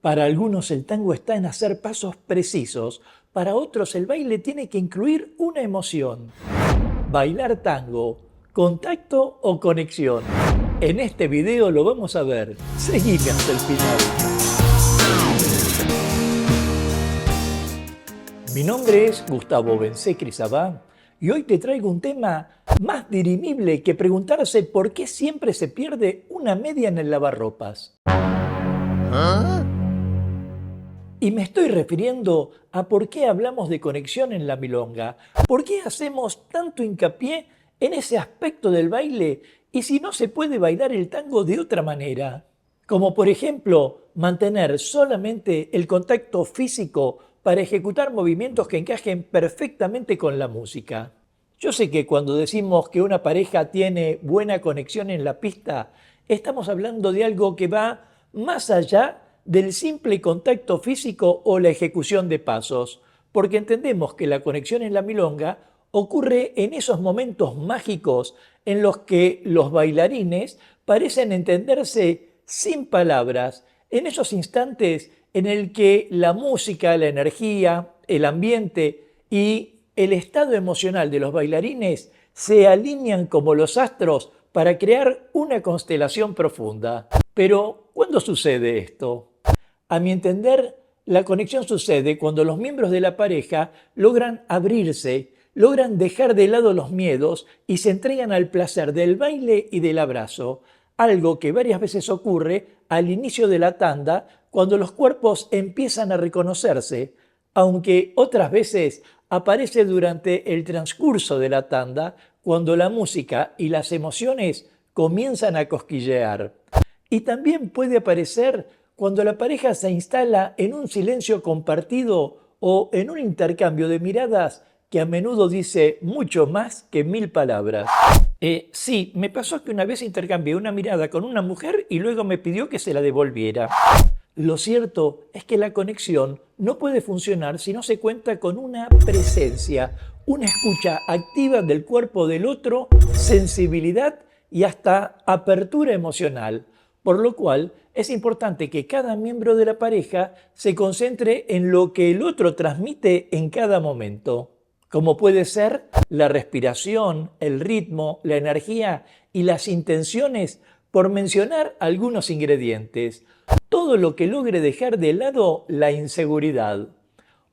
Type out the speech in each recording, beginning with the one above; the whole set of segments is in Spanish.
Para algunos el tango está en hacer pasos precisos, para otros el baile tiene que incluir una emoción. Bailar tango, contacto o conexión. En este video lo vamos a ver. Seguime hasta el final. Mi nombre es Gustavo Bensé-Crisabá y hoy te traigo un tema más dirimible que preguntarse por qué siempre se pierde una media en el lavarropas. ¿Ah? Y me estoy refiriendo a por qué hablamos de conexión en la milonga, por qué hacemos tanto hincapié en ese aspecto del baile y si no se puede bailar el tango de otra manera. Como por ejemplo, mantener solamente el contacto físico para ejecutar movimientos que encajen perfectamente con la música. Yo sé que cuando decimos que una pareja tiene buena conexión en la pista, estamos hablando de algo que va más allá del simple contacto físico o la ejecución de pasos, porque entendemos que la conexión en la milonga ocurre en esos momentos mágicos en los que los bailarines parecen entenderse sin palabras, en esos instantes en el que la música, la energía, el ambiente y el estado emocional de los bailarines se alinean como los astros para crear una constelación profunda. Pero, ¿cuándo sucede esto? A mi entender, la conexión sucede cuando los miembros de la pareja logran abrirse, logran dejar de lado los miedos y se entregan al placer del baile y del abrazo, algo que varias veces ocurre al inicio de la tanda cuando los cuerpos empiezan a reconocerse, aunque otras veces aparece durante el transcurso de la tanda cuando la música y las emociones comienzan a cosquillear. Y también puede aparecer cuando la pareja se instala en un silencio compartido o en un intercambio de miradas que a menudo dice mucho más que 1000 palabras. Sí, me pasó que una vez intercambié una mirada con una mujer y luego me pidió que se la devolviera. Lo cierto es que la conexión no puede funcionar si no se cuenta con una presencia, una escucha activa del cuerpo del otro, sensibilidad y hasta apertura emocional. Por lo cual es importante que cada miembro de la pareja se concentre en lo que el otro transmite en cada momento, como puede ser la respiración, el ritmo, la energía y las intenciones, por mencionar algunos ingredientes. Todo lo que logre dejar de lado la inseguridad.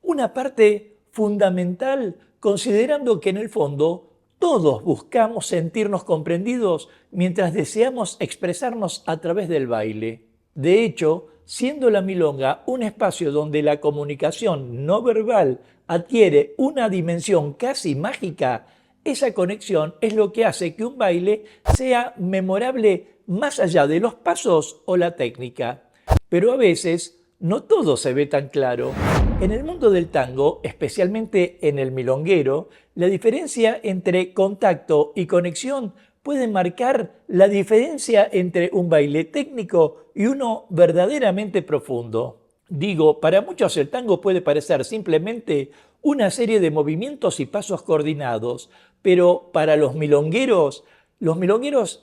Una parte fundamental, considerando que en el fondo todos buscamos sentirnos comprendidos mientras deseamos expresarnos a través del baile. De hecho, siendo la milonga un espacio donde la comunicación no verbal adquiere una dimensión casi mágica, esa conexión es lo que hace que un baile sea memorable más allá de los pasos o la técnica. Pero a veces no todo se ve tan claro. En el mundo del tango, especialmente en el milonguero, la diferencia entre contacto y conexión puede marcar la diferencia entre un baile técnico y uno verdaderamente profundo. Digo, para muchos el tango puede parecer simplemente una serie de movimientos y pasos coordinados, pero para los milongueros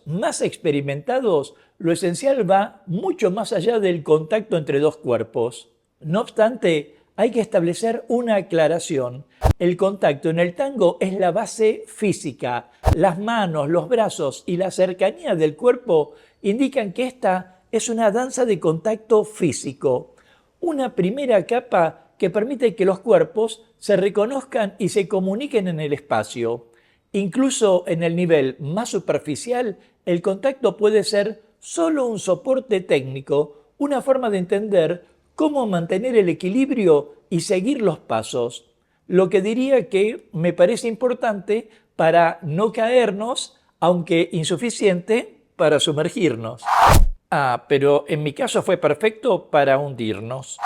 más experimentados, lo esencial va mucho más allá del contacto entre dos cuerpos. No obstante, hay que establecer una aclaración. El contacto en el tango es la base física. Las manos, los brazos y la cercanía del cuerpo indican que esta es una danza de contacto físico. Una primera capa que permite que los cuerpos se reconozcan y se comuniquen en el espacio. Incluso en el nivel más superficial, el contacto puede ser solo un soporte técnico, una forma de entender cómo mantener el equilibrio y seguir los pasos. Lo que diría que me parece importante para no caernos, aunque insuficiente para sumergirnos. Pero en mi caso fue perfecto para hundirnos.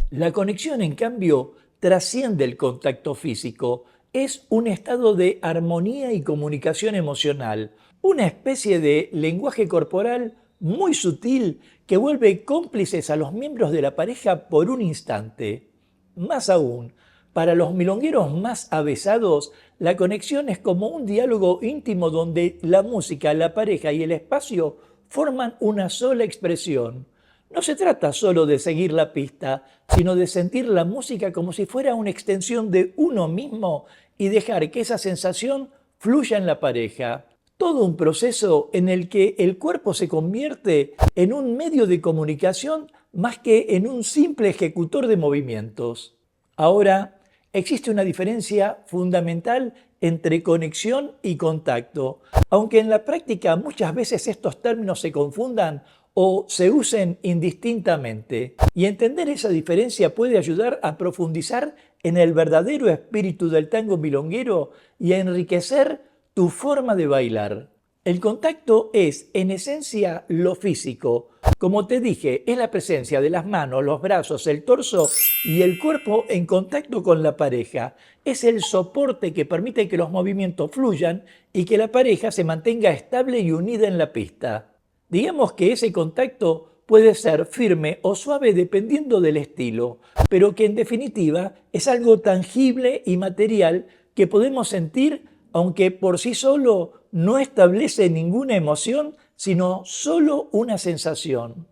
La conexión, en cambio, trasciende el contacto físico. Es un estado de armonía y comunicación emocional, una especie de lenguaje corporal muy sutil que vuelve cómplices a los miembros de la pareja por un instante. Más aún, para los milongueros más avesados, la conexión es como un diálogo íntimo donde la música, la pareja y el espacio forman una sola expresión. No se trata solo de seguir la pista, sino de sentir la música como si fuera una extensión de uno mismo y dejar que esa sensación fluya en la pareja. Todo un proceso en el que el cuerpo se convierte en un medio de comunicación más que en un simple ejecutor de movimientos. Ahora, existe una diferencia fundamental entre conexión y contacto, aunque en la práctica muchas veces estos términos se confundan o se usen indistintamente. Y entender esa diferencia puede ayudar a profundizar en el verdadero espíritu del tango milonguero y a enriquecer tu forma de bailar. El contacto es, en esencia, lo físico. Como te dije, es la presencia de las manos, los brazos, el torso y el cuerpo en contacto con la pareja. Es el soporte que permite que los movimientos fluyan y que la pareja se mantenga estable y unida en la pista. Digamos que ese contacto puede ser firme o suave dependiendo del estilo, pero que en definitiva es algo tangible y material que podemos sentir, aunque por sí solo no establece ninguna emoción, sino solo una sensación.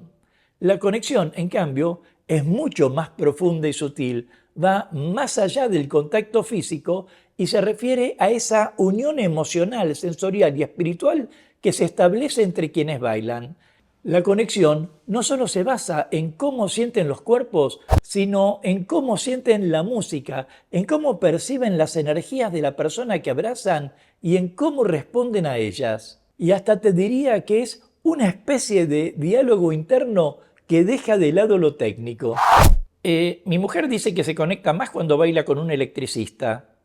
La conexión, en cambio, es mucho más profunda y sutil, va más allá del contacto físico y se refiere a esa unión emocional, sensorial y espiritual que se establece entre quienes bailan. La conexión no solo se basa en cómo sienten los cuerpos, sino en cómo sienten la música, en cómo perciben las energías de la persona que abrazan y en cómo responden a ellas. Y hasta te diría que es una especie de diálogo interno que deja de lado lo técnico. Mi mujer dice que se conecta más cuando baila con un electricista.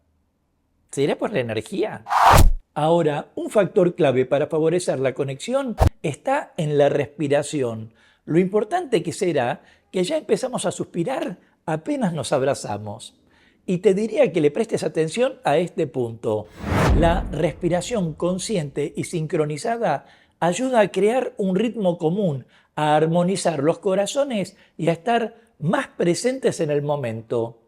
¿Será por la energía? Ahora, un factor clave para favorecer la conexión está en la respiración. Lo importante que será que ya empezamos a suspirar apenas nos abrazamos. Y te diría que le prestes atención a este punto. La respiración consciente y sincronizada ayuda a crear un ritmo común, a armonizar los corazones y a estar más presentes en el momento.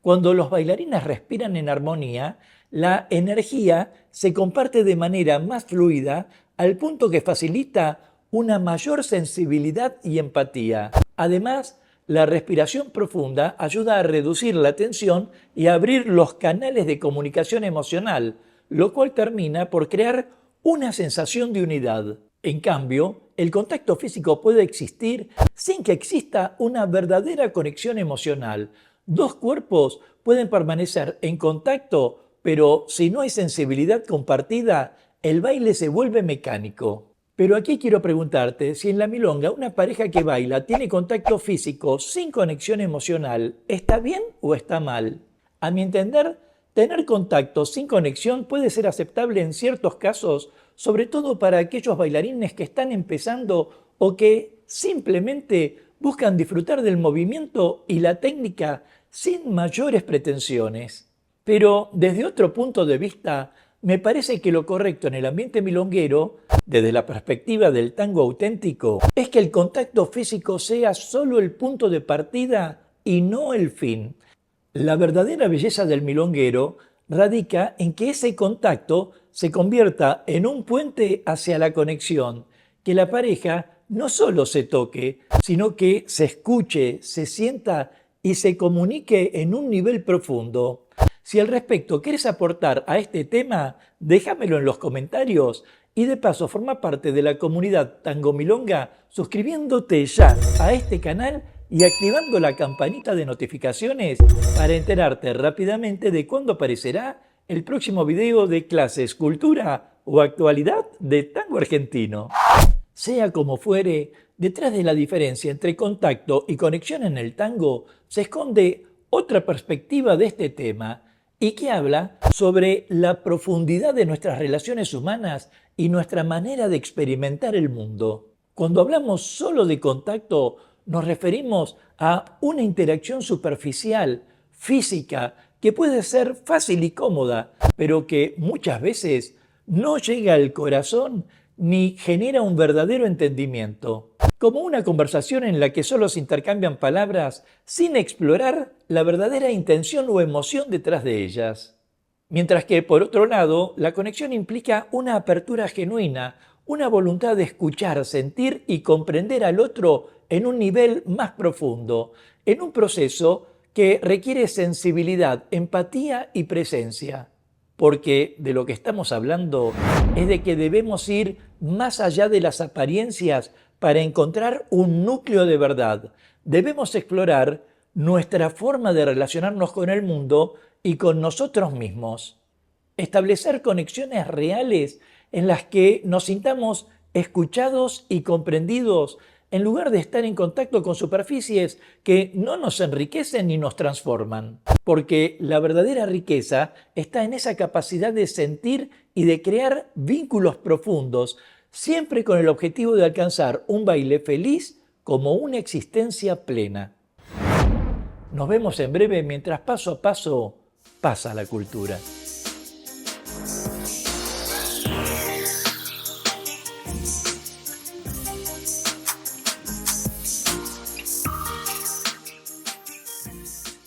Cuando los bailarines respiran en armonía, la energía se comparte de manera más fluida al punto que facilita una mayor sensibilidad y empatía. Además, la respiración profunda ayuda a reducir la tensión y a abrir los canales de comunicación emocional, lo cual termina por crear una sensación de unidad. En cambio, el contacto físico puede existir sin que exista una verdadera conexión emocional. Dos cuerpos pueden permanecer en contacto, pero si no hay sensibilidad compartida, el baile se vuelve mecánico. Pero aquí quiero preguntarte si en la milonga una pareja que baila tiene contacto físico sin conexión emocional, ¿está bien o está mal? A mi entender, tener contacto sin conexión puede ser aceptable en ciertos casos, sobre todo para aquellos bailarines que están empezando o que simplemente buscan disfrutar del movimiento y la técnica sin mayores pretensiones. Pero desde otro punto de vista, me parece que lo correcto en el ambiente milonguero, desde la perspectiva del tango auténtico, es que el contacto físico sea solo el punto de partida y no el fin. La verdadera belleza del milonguero radica en que ese contacto se convierta en un puente hacia la conexión, que la pareja no solo se toque, sino que se escuche, se sienta y se comunique en un nivel profundo. Si al respecto quieres aportar a este tema, déjamelo en los comentarios y de paso forma parte de la comunidad Tango Milonga suscribiéndote ya a este canal y activando la campanita de notificaciones para enterarte rápidamente de cuándo aparecerá el próximo video de clases, cultura o actualidad de tango argentino. Sea como fuere, detrás de la diferencia entre contacto y conexión en el tango se esconde otra perspectiva de este tema y que habla sobre la profundidad de nuestras relaciones humanas y nuestra manera de experimentar el mundo. Cuando hablamos solo de contacto, nos referimos a una interacción superficial, física, que puede ser fácil y cómoda, pero que muchas veces no llega al corazón ni genera un verdadero entendimiento. Como una conversación en la que solo se intercambian palabras sin explorar la verdadera intención o emoción detrás de ellas. Mientras que, por otro lado, la conexión implica una apertura genuina, una voluntad de escuchar, sentir y comprender al otro en un nivel más profundo, en un proceso que requiere sensibilidad, empatía y presencia. Porque de lo que estamos hablando es de que debemos ir más allá de las apariencias para encontrar un núcleo de verdad. Debemos explorar nuestra forma de relacionarnos con el mundo y con nosotros mismos. Establecer conexiones reales en las que nos sintamos escuchados y comprendidos en lugar de estar en contacto con superficies que no nos enriquecen ni nos transforman. Porque la verdadera riqueza está en esa capacidad de sentir y de crear vínculos profundos, siempre con el objetivo de alcanzar un baile feliz como una existencia plena. Nos vemos en breve mientras paso a paso pasa la cultura.